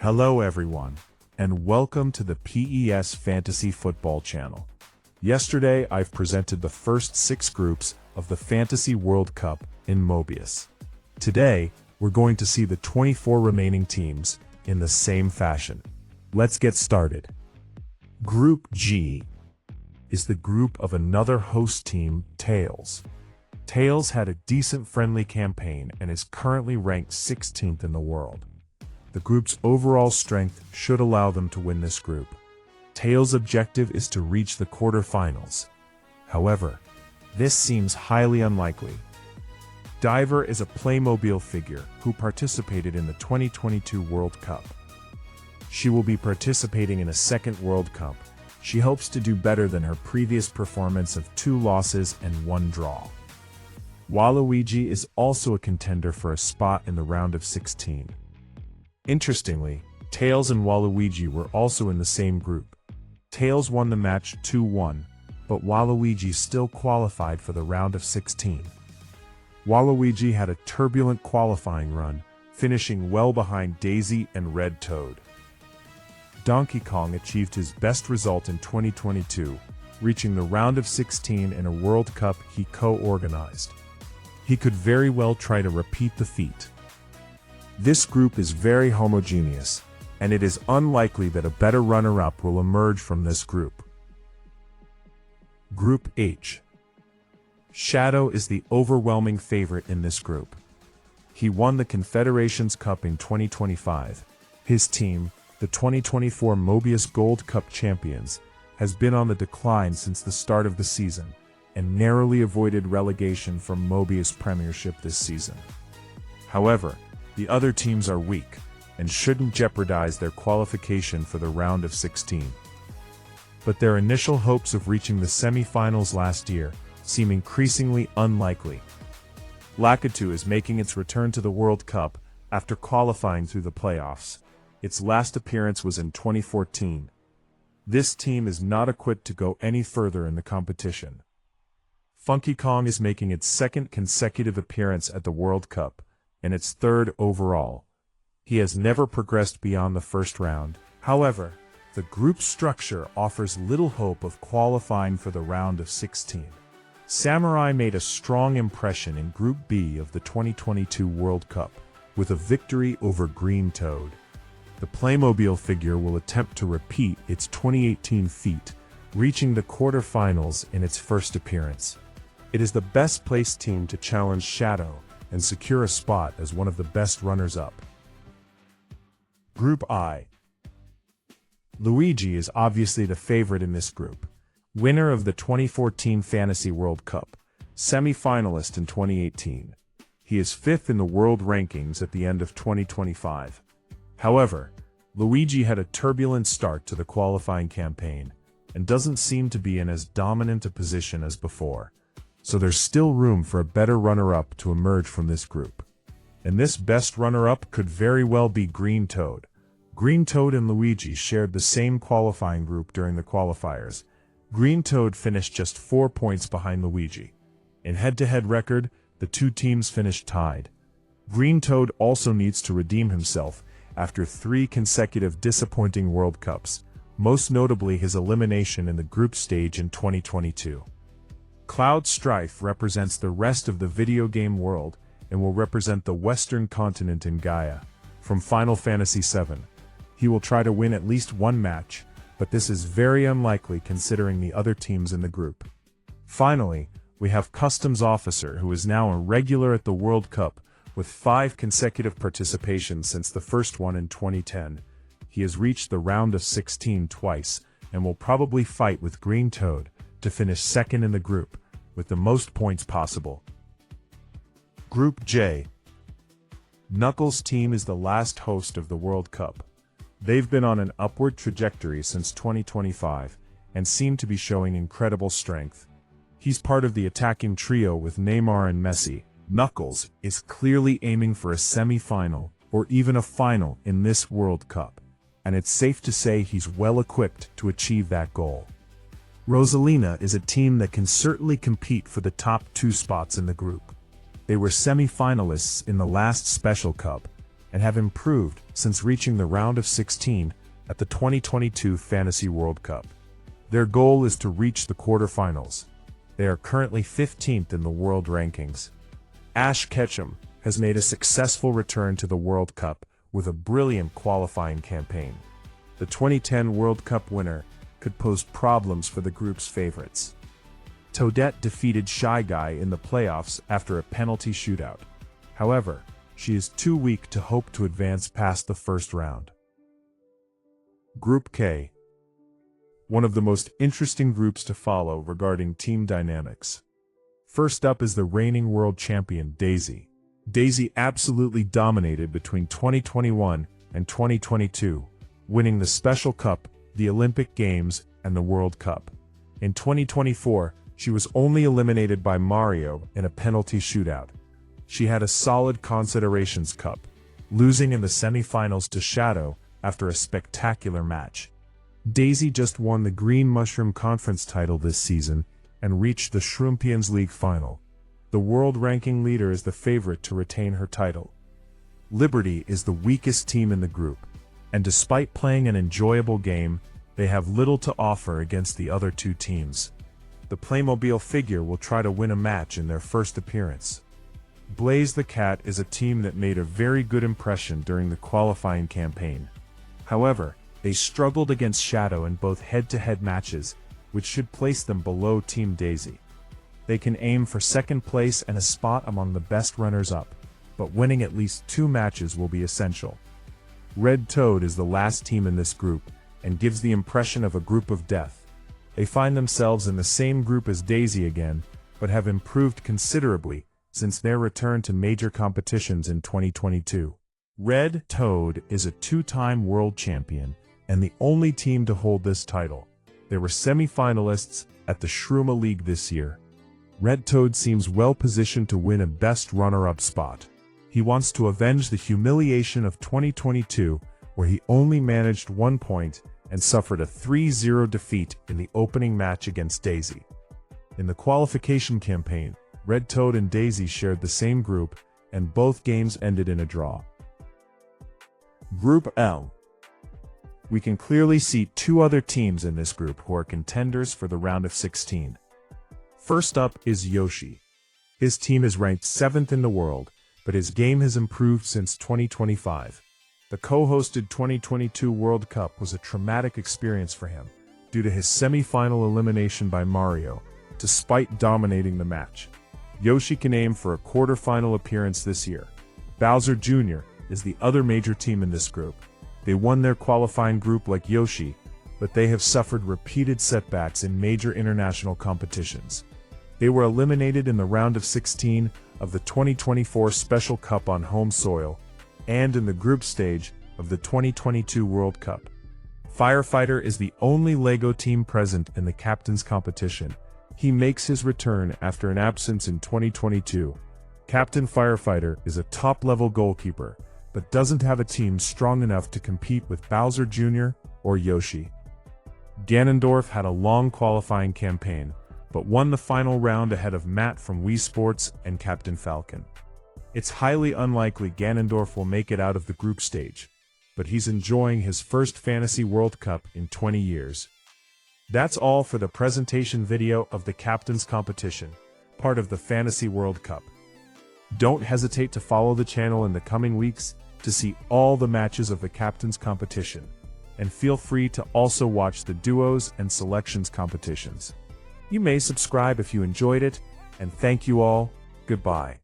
Hello everyone, and welcome to the PES Fantasy Football channel. Yesterday I've presented the first 6 groups of the Fantasy World Cup in Mobius. Today, we're going to see the 24 remaining teams in the same fashion. Let's get started. Group G is the group of another host team, Tails. Tails had a decent friendly campaign and is currently ranked 16th in the world. The group's overall strength should allow them to win this group. Tails' objective is to reach the quarterfinals. However, this seems highly unlikely. Diver is a Playmobil figure who participated in the 2022 World Cup. She will be participating in a second World Cup. She hopes to do better than her previous performance of 2 losses and 1 draw. Waluigi is also a contender for a spot in the round of 16. Interestingly, Tails and Waluigi were also in the same group. Tails won the match 2-1, but Waluigi still qualified for the round of 16. Waluigi had a turbulent qualifying run, finishing well behind Daisy and Red Toad. Donkey Kong achieved his best result in 2022, reaching the round of 16 in a World Cup he co-organized. He could very well try to repeat the feat. This group is very homogeneous, and it is unlikely that a better runner-up will emerge from this group. Group H. Shadow is the overwhelming favorite in this group. He won the Confederations Cup in 2025. His team, the 2024 Mobius Gold Cup champions, has been on the decline since the start of the season, and narrowly avoided relegation from Mobius Premiership this season. However, the other teams are weak, and shouldn't jeopardize their qualification for the round of 16. But their initial hopes of reaching the semi-finals last year seem increasingly unlikely. Lakitu is making its return to the World Cup after qualifying through the playoffs. Its last appearance was in 2014. This team is not equipped to go any further in the competition. Funky Kong is making its 2nd consecutive appearance at the World Cup, and its 3rd overall. He has never progressed beyond the first round. However, the group structure offers little hope of qualifying for the round of 16. Samurai made a strong impression in Group B of the 2022 World Cup, with a victory over Green Toad. The Playmobil figure will attempt to repeat its 2018 feat, reaching the quarterfinals in its first appearance. It is the best-placed team to challenge Shadow and secure a spot as one of the best runners-up. Group I. Luigi is obviously the favorite in this group. Winner of the 2014 Fantasy World Cup, semi-finalist in 2018. He is 5th in the world rankings at the end of 2025. However, Luigi had a turbulent start to the qualifying campaign, and doesn't seem to be in as dominant a position as before. So there's still room for a better runner-up to emerge from this group. And this best runner-up could very well be Green Toad. Green Toad and Luigi shared the same qualifying group during the qualifiers. Green Toad finished just 4 points behind Luigi. In head-to-head record, the 2 teams finished tied. Green Toad also needs to redeem himself after 3 consecutive disappointing World Cups, most notably his elimination in the group stage in 2022. Cloud Strife represents the rest of the video game world and will represent the Western continent in Gaia. From Final Fantasy VII, he will try to win at least 1 match, but this is very unlikely considering the other teams in the group. Finally, we have Customs Officer, who is now a regular at the World Cup with 5 consecutive participations since the first one in 2010. He has reached the round of 16 twice and will probably fight with Green Toad to finish 2nd in the group, with the most points possible. Group J. Knuckles' team is the last host of the World Cup. They've been on an upward trajectory since 2025, and seem to be showing incredible strength. He's part of the attacking trio with Neymar and Messi. Knuckles is clearly aiming for a semi-final, or even a final in this World Cup, and it's safe to say he's well equipped to achieve that goal. Rosalina is a team that can certainly compete for the top 2 spots in the group. They were semi-finalists in the last Special Cup, and have improved since reaching the round of 16 at the 2022 Fantasy World Cup. Their goal is to reach the quarterfinals. They are currently 15th in the world rankings. Ash Ketchum has made a successful return to the World Cup with a brilliant qualifying campaign. The 2010 World Cup winner could pose problems for the group's favorites. Toadette defeated Shy Guy in the playoffs after a penalty shootout. However, she is too weak to hope to advance past the first round. Group K. One of the most interesting groups to follow regarding team dynamics. First up is the reigning world champion Daisy. Daisy absolutely dominated between 2021 and 2022, winning the Special Cup, the Olympic Games, and the World Cup. In 2024, she was only eliminated by Mario in a penalty shootout. She had a solid Considerations Cup, losing in the semi-finals to Shadow after a spectacular match. Daisy just won the Green Mushroom Conference title this season and reached the Shrumpians League final. The world ranking leader is the favorite to retain her title. Liberty is the weakest team in the group, and despite playing an enjoyable game, they have little to offer against the other two teams. The Playmobil figure will try to win a match in their first appearance. Blaze the Cat is a team that made a very good impression during the qualifying campaign. However, they struggled against Shadow in both head-to-head matches, which should place them below Team Daisy. They can aim for second place and a spot among the best runners-up, but winning at least 2 matches will be essential. Red Toad is the last team in this group, and gives the impression of a group of death. They find themselves in the same group as Daisy again, but have improved considerably since their return to major competitions in 2022. Red Toad is a 2-time world champion, and the only team to hold this title. They were semi-finalists at the Shruma League this year. Red Toad seems well positioned to win a best runner-up spot. He wants to avenge the humiliation of 2022, where he only managed 1 point and suffered a 3-0 defeat in the opening match against Daisy. In the qualification campaign, Red Toad and Daisy shared the same group, and both games ended in a draw. Group L. We can clearly see 2 other teams in this group who are contenders for the round of 16. First up is Yoshi. His team is ranked 7th in the world, but his game has improved since 2025. The co-hosted 2022 World Cup was a traumatic experience for him, due to his semi-final elimination by Mario, despite dominating the match. Yoshi can aim for a quarter-final appearance this year. Bowser Jr. is the other major team in this group. They won their qualifying group like Yoshi, but they have suffered repeated setbacks in major international competitions. They were eliminated in the round of 16 of the 2024 Special Cup on home soil, and in the group stage of the 2022 World Cup. Firefighter is the only LEGO team present in the captain's competition. He makes his return after an absence in 2022. Captain Firefighter is a top-level goalkeeper, but doesn't have a team strong enough to compete with Bowser Jr. or Yoshi. Ganondorf had a long qualifying campaign, but won the final round ahead of Matt from Wii Sports and Captain Falcon. It's highly unlikely Ganondorf will make it out of the group stage, but he's enjoying his first Fantasy World Cup in 20 years. That's all for the presentation video of the Captain's Competition, part of the Fantasy World Cup. Don't hesitate to follow the channel in the coming weeks to see all the matches of the Captain's Competition, and feel free to also watch the Duos and Selections competitions. You may subscribe if you enjoyed it, and thank you all. Goodbye.